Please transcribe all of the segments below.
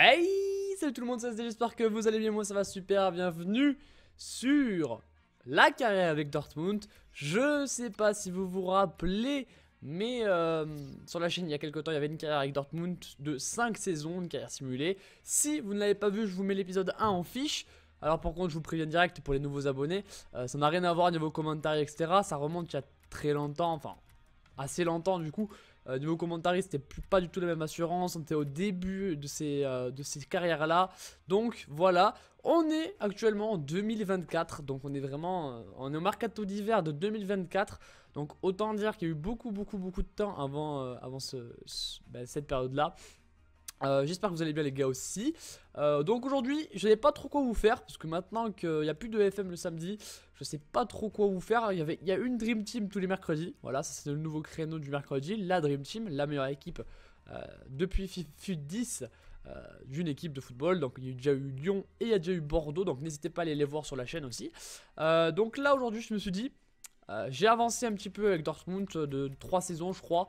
Hey, salut tout le monde, c'est SD, j'espère que vous allez bien, moi ça va super, bienvenue sur la carrière avec Dortmund. Je sais pas si vous vous rappelez, mais sur la chaîne il y a quelques temps il y avait une carrière avec Dortmund de 5 saisons, une carrière simulée. Si vous ne l'avez pas vu, je vous mets l'épisode 1 en fiche. Alors par contre je vous préviens direct pour les nouveaux abonnés, ça n'a rien à voir niveau commentaires etc, ça remonte il y a très longtemps, enfin assez longtemps du coup. Niveau commentaire, c'était pas du tout la même assurance. On était au début de ces carrières là. Donc voilà, on est actuellement en 2024. Donc on est vraiment on est au mercato d'hiver de 2024. Donc autant dire qu'il y a eu beaucoup de temps avant cette période là. J'espère que vous allez bien les gars aussi. Donc aujourd'hui je savais pas trop quoi vous faire, parce que maintenant qu'il n'y a plus de FM le samedi, je sais pas trop quoi vous faire. Il y a une Dream Team tous les mercredis. Voilà, ça c'est le nouveau créneau du mercredi. La Dream Team, la meilleure équipe depuis FUT 10 d'une équipe de football. Donc il y a déjà eu Lyon et il y a déjà eu Bordeaux. Donc n'hésitez pas à aller les voir sur la chaîne aussi. Donc là aujourd'hui je me suis dit, j'ai avancé un petit peu avec Dortmund de 3 saisons je crois.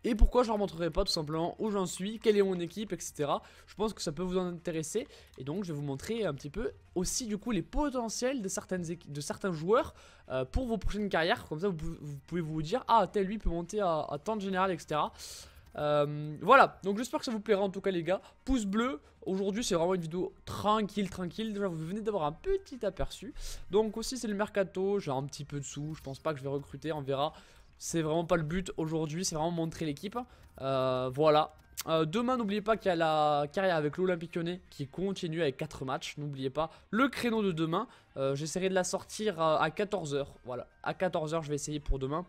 Et pourquoi je ne leur montrerai pas tout simplement où j'en suis, quelle est mon équipe, etc. Je pense que ça peut vous en intéresser. Et donc je vais vous montrer un petit peu aussi du coup les potentiels de certains joueurs pour vos prochaines carrières. Comme ça vous pouvez vous dire, ah tel lui peut monter à temps de général, etc. Voilà, donc j'espère que ça vous plaira en tout cas les gars. Pouce bleu, aujourd'hui c'est vraiment une vidéo tranquille. Déjà vous venez d'avoir un petit aperçu. Donc aussi c'est le mercato, j'ai un petit peu de sous, je pense pas que je vais recruter, on verra. C'est vraiment pas le but aujourd'hui, c'est vraiment montrer l'équipe. Voilà. Demain n'oubliez pas qu'il y a la carrière avec l'Olympique Lyonnais qui continue avec 4 matchs. N'oubliez pas le créneau de demain. J'essaierai de la sortir à 14 h. Voilà, à 14 h je vais essayer pour demain.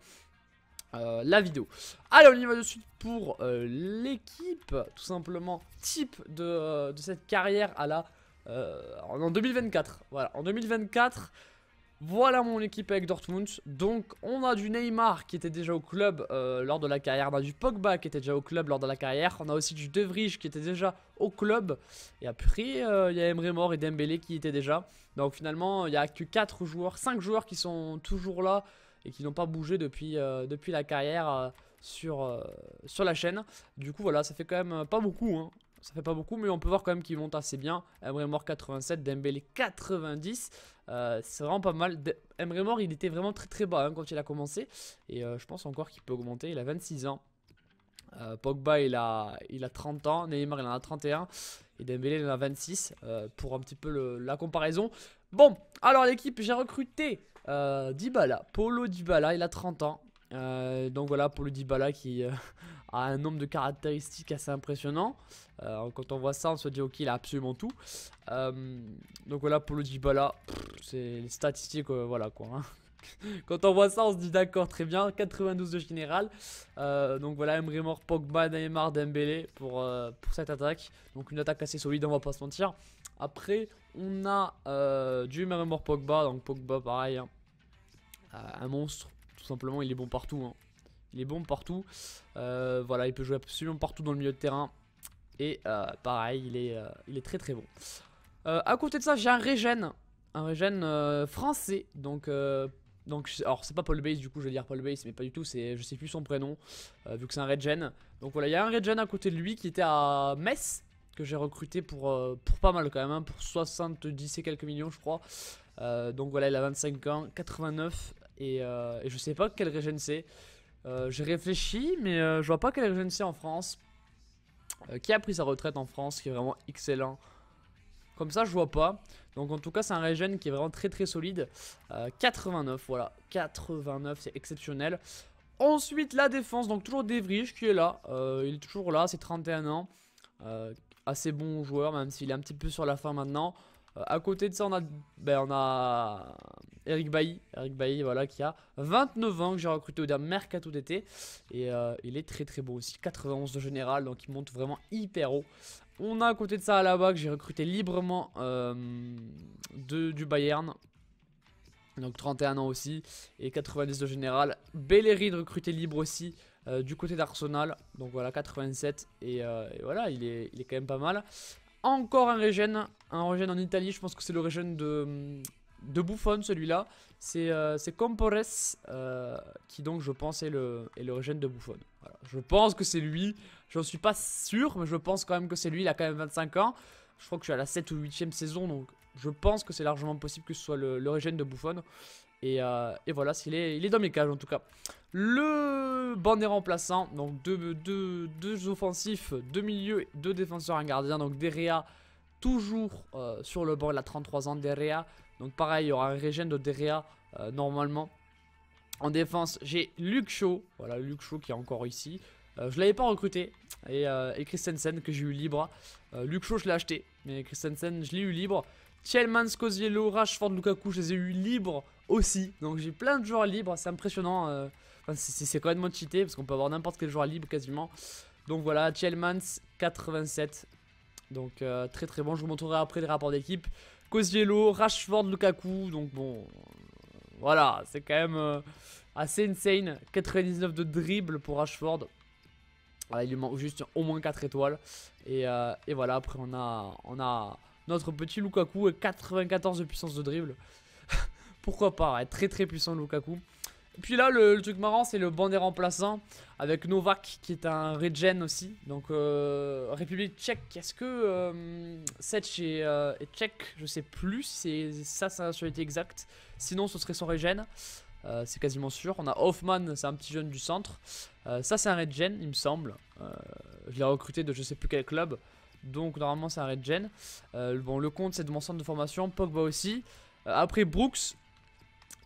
La vidéo. Allez, on y va de suite pour l'équipe, tout simplement, type de cette carrière à la en 2024. Voilà, en 2024, voilà mon équipe avec Dortmund. Donc, on a du Neymar qui était déjà au club lors de la carrière. On a du Pogba qui était déjà au club lors de la carrière. On a aussi du De Vrij qui était déjà au club. Et après, il y a Emre Mor et Dembélé qui étaient déjà. Donc, finalement, il n'y a que 4 joueurs, 5 joueurs qui sont toujours là et qui n'ont pas bougé depuis la carrière sur la chaîne. Du coup voilà, ça fait quand même pas beaucoup hein. Ça fait pas beaucoup, mais on peut voir quand même qu'ils montent assez bien. Emre Mor 87, Dembélé 90, c'est vraiment pas mal. Emre Mor il était vraiment très bas hein, quand il a commencé. Et je pense encore qu'il peut augmenter, il a 26 ans. Pogba il a 30 ans, Neymar il en a 31 et Dembélé il en a 26 pour un petit peu la comparaison. Bon, alors l'équipe, j'ai recruté Dybala, Paulo Dybala, il a 30 ans. Donc voilà, Paulo Dybala qui a un nombre de caractéristiques assez impressionnant. Quand on voit ça, on se dit ok, il a absolument tout. Donc voilà, Paulo Dybala, c'est les statistiques, voilà quoi. Hein. Quand on voit ça, on se dit d'accord, très bien. 92 de général. Donc voilà, Emre Mor, Pogba, Neymar, Dembélé pour cette attaque. Donc une attaque assez solide, on va pas se mentir. Après, on a du Emre Mor, Pogba. Donc Pogba, pareil, hein. Un monstre, tout simplement. Il est bon partout. Hein. Il est bon partout. Voilà, il peut jouer absolument partout dans le milieu de terrain. Et pareil, il est très bon. À côté de ça, j'ai un Regen. Un Regen français. Donc alors c'est pas Paul Base, du coup je vais dire Paul Base, mais pas du tout, je sais plus son prénom, vu que c'est un Regen. Donc voilà, il y a un Regen à côté de lui qui était à Metz, que j'ai recruté pour pas mal quand même, hein, pour 70 et quelques millions je crois. Donc voilà, il a 25 ans, 89, et je sais pas quel Regen c'est. J'ai réfléchi, mais je vois pas quel Regen c'est en France. Qui a pris sa retraite en France, qui est vraiment excellent. Comme ça je vois pas. Donc en tout cas c'est un regen qui est vraiment très solide. 89, voilà, 89 c'est exceptionnel. Ensuite la défense, donc toujours De Vrij qui est là. Il est toujours là, c'est 31 ans. Assez bon joueur même s'il est un petit peu sur la fin maintenant. À côté de ça on a Eric Bailly voilà, qui a 29 ans, que j'ai recruté au dernier mercato d'été. Et il est très beau aussi, 91 de général, donc il monte vraiment hyper haut. On a à côté de ça là-bas que j'ai recruté librement du Bayern. Donc 31 ans aussi. Et 90 de général. Bellerin recruté libre aussi du côté d'Arsenal. Donc voilà, 87. Et voilà, il est quand même pas mal. Encore un regen en Italie. Je pense que c'est le regen de Buffon celui-là. C'est Compores qui donc je pense est le régène de Buffon. Voilà. Je pense que c'est lui. J'en suis pas sûr, mais je pense quand même que c'est lui. Il a quand même 25 ans. Je crois que je suis à la 7 ou 8ème saison, donc je pense que c'est largement possible que ce soit le régène de Buffon. Et voilà, il est dans mes cages en tout cas. Le banc des remplaçants, donc deux offensifs, deux milieux, deux défenseurs, un gardien. Donc Derrea toujours sur le banc, il a 33 ans Derrea. Donc pareil, il y aura un régène de Derrea normalement. En défense, j'ai Luke Shaw, voilà Luke Shaw qui est encore ici. Je l'avais pas recruté. Et Christensen que j'ai eu libre. Luke Shaw je l'ai acheté, mais Christensen je l'ai eu libre. Tielemans, Koscielny, Rashford, Lukaku, je les ai eu libres aussi. Donc j'ai plein de joueurs libres, c'est impressionnant. Enfin, c'est quand même cheaté parce qu'on peut avoir n'importe quel joueur libre quasiment. Donc voilà, Tielemans 87. Donc très très bon, je vous montrerai après les rapports d'équipe. Koscielny, Rashford, Lukaku. Donc bon, voilà, c'est quand même assez insane. 99 de dribble pour Rashford. Voilà, il lui manque juste au moins 4 étoiles. Et voilà, après on a notre petit Lukaku, 94 de puissance de dribble. Pourquoi pas, ouais, très très puissant Lukaku. Et puis là, le truc marrant, c'est le banc des remplaçants. Avec Novak, qui est un regen aussi. Donc, République tchèque, est-ce que Sech est tchèque? Je sais plus si c'est ça sa nationalité exacte. Sinon, ce serait son regen. C'est quasiment sûr. On a Hoffman, c'est un petit jeune du centre. Ça, c'est un regen, il me semble. Je l'ai recruté de je sais plus quel club. Donc, normalement, c'est un regen. Bon, le compte, c'est de mon centre de formation. Pogba aussi. Après, Brooks,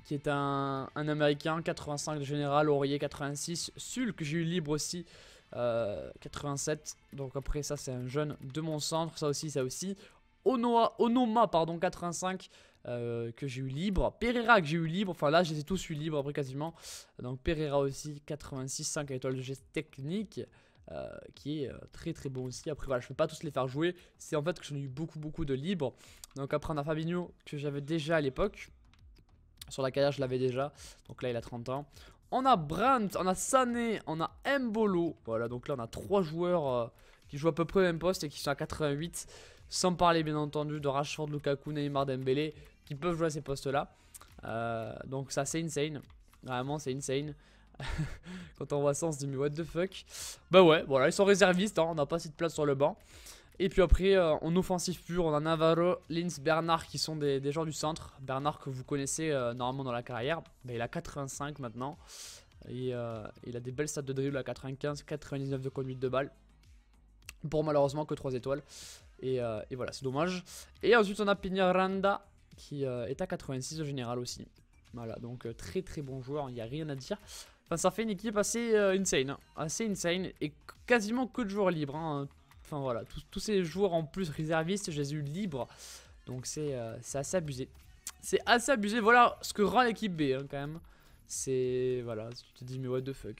qui est un américain, 85 de général, Aurier 86, Sul que j'ai eu libre aussi, 87. Donc après ça c'est un jeune de mon centre, ça aussi. Onoma pardon, 85 que j'ai eu libre. Pereira que j'ai eu libre, enfin là je les ai tous eu libres après quasiment. Donc Pereira aussi, 86, 5 étoiles de geste technique. Qui est très très bon aussi. Après voilà, je ne peux pas tous les faire jouer. C'est en fait que j'en ai eu beaucoup de libres. Donc après on a Fabinho que j'avais déjà à l'époque. Sur la carrière, je l'avais déjà. Donc là, il a 30 ans. On a Brandt, on a Sané, on a Mbolo. Voilà, donc là, on a 3 joueurs qui jouent à peu près au même poste et qui sont à 88. Sans parler, bien entendu, de Rashford, Lukaku, Neymar, Dembélé, qui peuvent jouer à ces postes-là. Donc ça, c'est insane. Vraiment, c'est insane. Quand on voit ça, on se dit, mais what the fuck. Bah ouais, voilà, ils sont réservistes. Hein, on n'a pas assez de place sur le banc. Et puis après, en offensif pur, on a Navarro, Linz, Bernard qui sont des joueurs du centre. Bernard que vous connaissez normalement dans la carrière. Bah, il a 85 maintenant. Et il a des belles stats de dribble à 95, 99 de conduite de balle. Pour malheureusement que 3 étoiles. Et voilà, c'est dommage. Et ensuite, on a Peñaranda qui est à 86 de général aussi. Voilà, donc très très bon joueur, il n'y a rien à dire. Enfin, ça fait une équipe assez insane. Hein, assez insane. Et quasiment que de joueurs libres. Hein. Enfin voilà, tous ces joueurs en plus réservistes, je les ai eu libres. Donc c'est assez abusé. C'est assez abusé, voilà ce que rend l'équipe B hein, quand même. C'est, voilà, tu te dis mais what the fuck.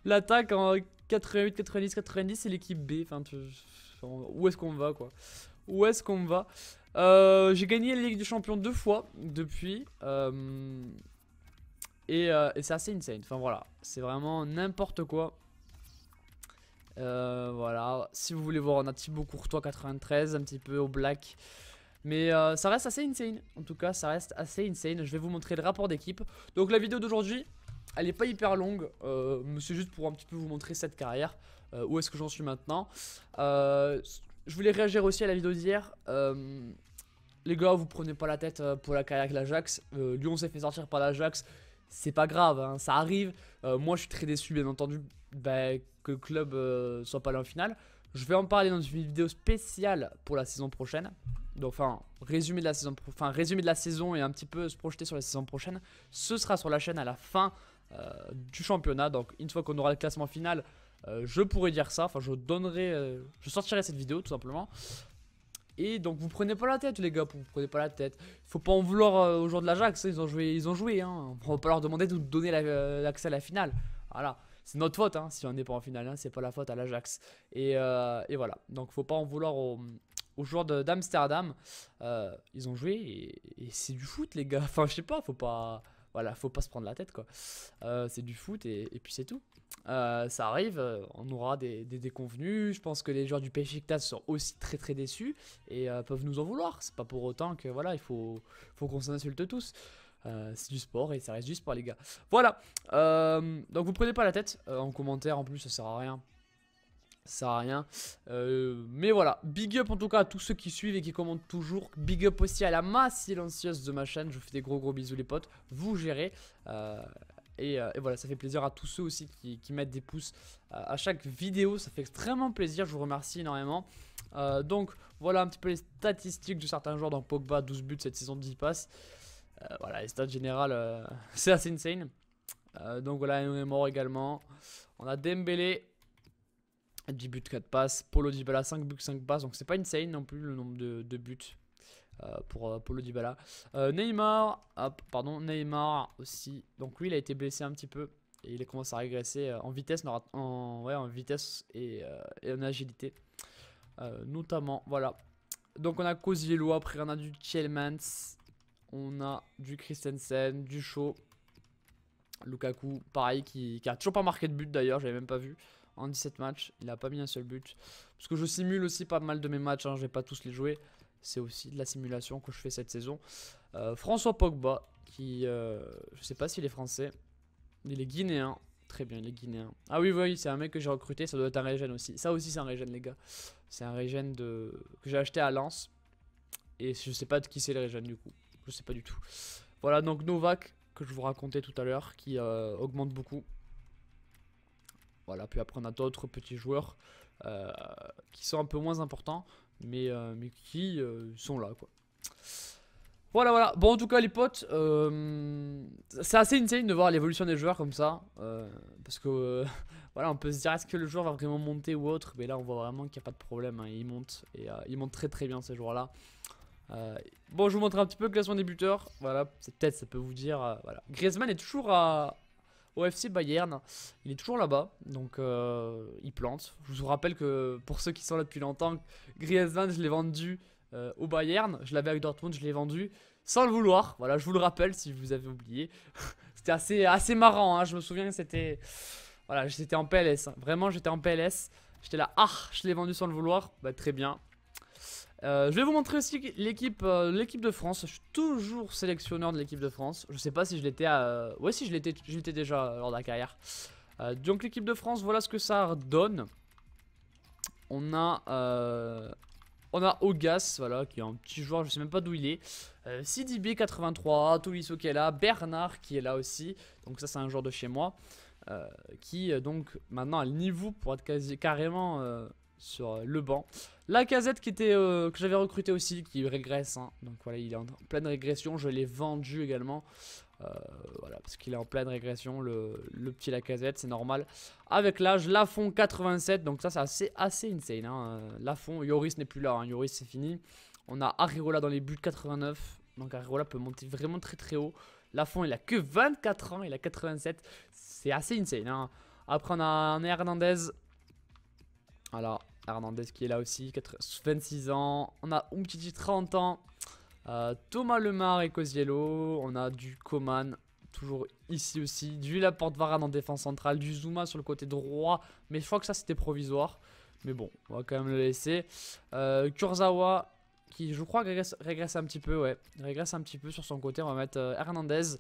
L'attaque en 88, 90, 90 c'est l'équipe B. Enfin, où est-ce qu'on va quoi? Où est-ce qu'on va? J'ai gagné la Ligue des Champions 2 fois depuis. Et c'est assez insane. Enfin voilà, c'est vraiment n'importe quoi. Voilà, si vous voulez voir, on a Thibaut Courtois 93, un petit peu au black. Mais ça reste assez insane. En tout cas, ça reste assez insane. Je vais vous montrer le rapport d'équipe. Donc la vidéo d'aujourd'hui, elle n'est pas hyper longue. Mais c'est juste pour un petit peu vous montrer cette carrière. Où est-ce que j'en suis maintenant. Je voulais réagir aussi à la vidéo d'hier. Les gars, vous prenez pas la tête pour la carrière avec l'Ajax. Lyon s'est fait sortir par l'Ajax. C'est pas grave, hein, ça arrive. Moi, je suis très déçu, bien entendu, que le club soit pas allé en finale. Je vais en parler dans une vidéo spéciale pour la saison prochaine. Donc, enfin, résumé de la saison et un petit peu se projeter sur la saison prochaine. Ce sera sur la chaîne à la fin du championnat. Donc, une fois qu'on aura le classement final, je pourrai dire ça. Enfin, je sortirai cette vidéo tout simplement. Et donc vous prenez pas la tête les gars, vous prenez pas la tête. Faut pas en vouloir aux joueurs de l'Ajax, ils ont joué hein. On va pas leur demander de nous donner l'accès à la finale. Voilà, c'est notre faute hein, si on n'est pas en finale, hein. C'est pas la faute à l'Ajax. Et voilà, donc faut pas en vouloir aux joueurs d'Amsterdam. Ils ont joué et c'est du foot les gars. Enfin je sais pas, faut pas... voilà, faut pas se prendre la tête quoi. C'est du foot et puis c'est tout. Ça arrive, on aura des déconvenus. Je pense que les joueurs du Beşiktaş sont aussi très déçus et peuvent nous en vouloir. C'est pas pour autant que voilà, il faut qu'on s'insulte tous. C'est du sport et ça reste du sport les gars. Voilà, donc vous prenez pas la tête en commentaire, en plus ça sert à rien. Ça sert à rien, mais voilà, big up en tout cas à tous ceux qui suivent et qui commentent toujours. Big up aussi à la masse silencieuse de ma chaîne. Je vous fais des gros bisous les potes, vous gérez. Et voilà, ça fait plaisir à tous ceux aussi qui mettent des pouces à chaque vidéo. Ça fait extrêmement plaisir, je vous remercie énormément. Donc voilà un petit peu les statistiques de certains joueurs dans Pogba. 12 buts cette saison, 10 passes. Voilà, les stats générales, c'est assez insane. Donc voilà, on est mort également. On a Dembélé, 10 buts, 4 passes. Paulo Dybala, 5 buts, 5 passes. Donc c'est pas insane non plus le nombre de buts pour Paulo Dybala. Neymar, Neymar aussi. Donc lui il a été blessé un petit peu. Et il commence à régresser en vitesse, en vitesse et en agilité. Notamment, voilà. Donc on a Koscielny, après on a du Tielemans. On a du Christensen, du Shaw. Lukaku, pareil, qui a toujours pas marqué de but d'ailleurs, j'avais même pas vu. En 17 matchs, il a pas mis un seul but. Parce que je simule aussi pas mal de mes matchs, hein, je vais pas tous les jouer. C'est aussi de la simulation que je fais cette saison. François Pogba, qui, je sais pas s'il est français. Il est guinéen. Très bien, il est guinéen. Ah oui, c'est un mec que j'ai recruté, ça doit être un régène aussi. Ça aussi c'est un régène les gars. C'est un régène que j'ai acheté à Lens. Et je sais pas de qui c'est le régène du coup. Je sais pas du tout. Voilà, donc Novak, que je vous racontais tout à l'heure, qui augmente beaucoup. Voilà, puis après on a d'autres petits joueurs qui sont un peu moins importants, mais qui sont là quoi. Voilà. Bon, en tout cas les potes, c'est assez insane de voir l'évolution des joueurs comme ça. Parce que voilà, on peut se dire est-ce que le joueur va vraiment monter ou autre. Mais là on voit vraiment qu'il n'y a pas de problème, hein. Il monte et il monte très bien ces joueurs là. Bon, je vous montre un petit peu le classement des buteurs. Voilà, peut-être ça peut vous dire. Voilà. Griezmann est toujours au FC Bayern. Il est toujours là-bas, donc il plante. Je vous rappelle que pour ceux qui sont là depuis longtemps, Griezmann, je l'ai vendu au Bayern. Je l'avais avec Dortmund, je l'ai vendu sans le vouloir. Voilà, je vous le rappelle si vous avez oublié. C'était assez marrant, hein. Je me souviens que c'était. Voilà, j'étais en PLS. Hein. Vraiment, j'étais en PLS. J'étais là, je l'ai vendu sans le vouloir. Bah, très bien. Je vais vous montrer aussi l'équipe de France. Je suis toujours sélectionneur de l'équipe de France. Je sais pas si je l'étais ouais, si je l'étais déjà lors de la carrière. Donc l'équipe de France, voilà ce que ça donne. On a Augas, voilà, qui est un petit joueur, je sais même pas d'où il est. Sidibé 83, Tolisso qui est là, Bernard qui est là aussi. Donc ça c'est un joueur de chez moi. Qui donc maintenant a le niveau pour être carrément sur le banc. Lacazette qui était que j'avais recruté aussi, qui régresse, hein. Donc voilà, il est en pleine régression. Je l'ai vendu également, voilà, parce qu'il est en pleine régression, le petit Lacazette, c'est normal. Avec l'âge, Lafont 87, donc ça c'est assez insane, hein. Lafont, Yoris n'est plus là, hein. Yoris c'est fini. On a Arriola dans les buts 89, donc Arriola peut monter vraiment très haut. Lafont il a que 24 ans, il a 87, c'est assez insane, hein. Après on a Hernandez. Voilà, Hernandez qui est là aussi, 26 ans. On a Umtiti 30 ans. Thomas Lemar et Koscielny. On a du Coman, toujours ici aussi. Du Laporte Varane en défense centrale. Du Zouma sur le côté droit. Mais je crois que ça c'était provisoire. Mais bon, on va quand même le laisser. Kurzawa qui je crois régresse un petit peu. Ouais, régresse un petit peu sur son côté. On va mettre Hernandez.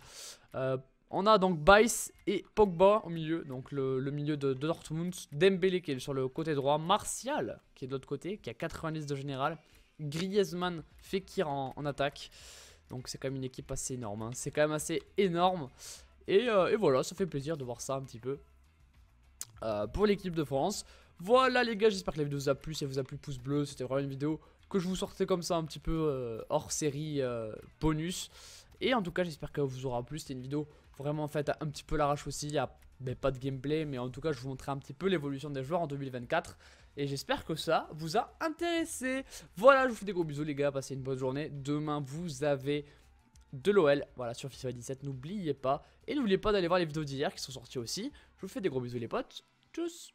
On a donc Baïs et Pogba au milieu, donc le milieu de Dortmund. Dembélé qui est sur le côté droit. Martial qui est de l'autre côté, qui a 90 de général. Griezmann, Fekir en attaque. Donc c'est quand même une équipe assez énorme, hein. C'est quand même assez énorme. Et voilà, ça fait plaisir de voir ça un petit peu pour l'équipe de France. Voilà les gars, j'espère que la vidéo vous a plu. Si elle vous a plu, pouce bleu. C'était vraiment une vidéo que je vous sortais comme ça un petit peu hors série bonus. Et en tout cas j'espère que vous aura plu. C'était une vidéo vraiment faite un petit peu à l'arrache aussi. Il n'y a pas de gameplay, mais en tout cas je vous montrais un petit peu l'évolution des joueurs en 2024. Et j'espère que ça vous a intéressé. Voilà, je vous fais des gros bisous les gars, passez une bonne journée. Demain vous avez de l'OL, voilà, sur FIFA 17, n'oubliez pas. Et n'oubliez pas d'aller voir les vidéos d'hier qui sont sorties aussi. Je vous fais des gros bisous les potes, tchuss.